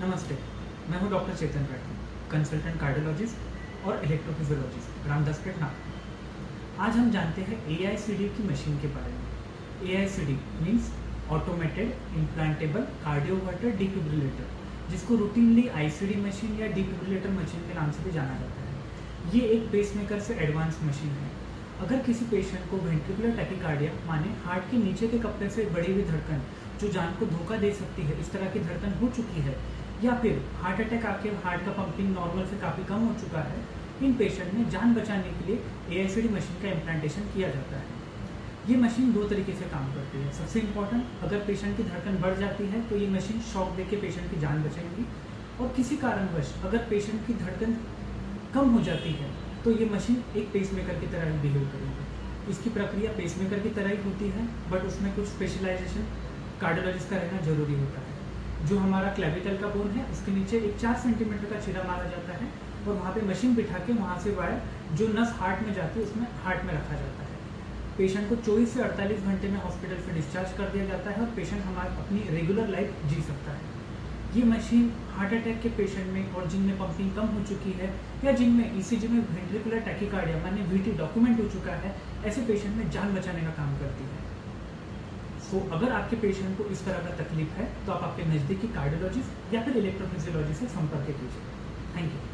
नमस्ते, मैं हूं डॉक्टर चेतन राठी, कंसल्टेंट कार्डियोलॉजिस्ट और इलेक्ट्रोफिजियोलॉजिस्ट, रामदासपेट, नागपुर। आज हम जानते हैं AICD की मशीन के बारे में। AICD means automated implantable cardioverter defibrillator, जिसको रूटीनली ICD मशीन या डिफिब्रिलेटर मशीन के नाम से भी जाना जाता है। ये एक पेसमेकर से एडवांस मशीन है। अगर किसी पेशेंट को वेंट्रिकुलर टैकीकार्डिया माने हार्ट के नीचे के कप्पे से बढ़ी हुई धड़कन जो जान को धोखा दे सकती है, इस तरह की धड़कन हो चुकी है, या फिर हार्ट अटैक आके हार्ट का पंपिंग नॉर्मल से काफ़ी कम हो चुका है, इन पेशेंट में जान बचाने के लिए AICD मशीन का इम्प्लांटेशन किया जाता है। ये मशीन दो तरीके से काम करती है। सबसे इम्पॉर्टेंट, अगर पेशेंट की धड़कन बढ़ जाती है तो ये मशीन शॉक देके पेशेंट की जान बचाएगी, और किसी कारणवश अगर पेशेंट की धड़कन कम हो जाती है तो ये मशीन एक पेसमेकर की तरह बिहेव करेगी। इसकी प्रक्रिया पेसमेकर की तरह ही होती है, बट उसमें कुछ स्पेशलाइजेशन कार्डियोलॉजिस्ट का रहना जरूरी होता है। जो हमारा क्लेविकल का बोन है, उसके नीचे एक 4 सेंटीमीटर का चीरा मारा जाता है और वहाँ पे मशीन बिठा के वहाँ से वायर जो नस हार्ट में जाती है उसमें हार्ट में रखा जाता है। पेशेंट को 24 से 48 घंटे में हॉस्पिटल से डिस्चार्ज कर दिया जाता है और पेशेंट हमारा अपनी रेगुलर लाइफ जी सकता है। ये मशीन हार्ट अटैक के पेशेंट में और जिनमें पंपिंग कम हो चुकी है या जिनमें ECG में वेंट्रिकुलर टैकीकार्डिया माने VT डॉक्यूमेंट हो चुका है, ऐसे पेशेंट में जान बचाने का काम करती है। सो अगर आपके पेशेंट को इस तरह का तकलीफ है तो आप आपके नज़दीकी कार्डियोलॉजिस्ट या फिर इलेक्ट्रोफिजियोलॉजिस्ट से संपर्क कीजिए। Thank you.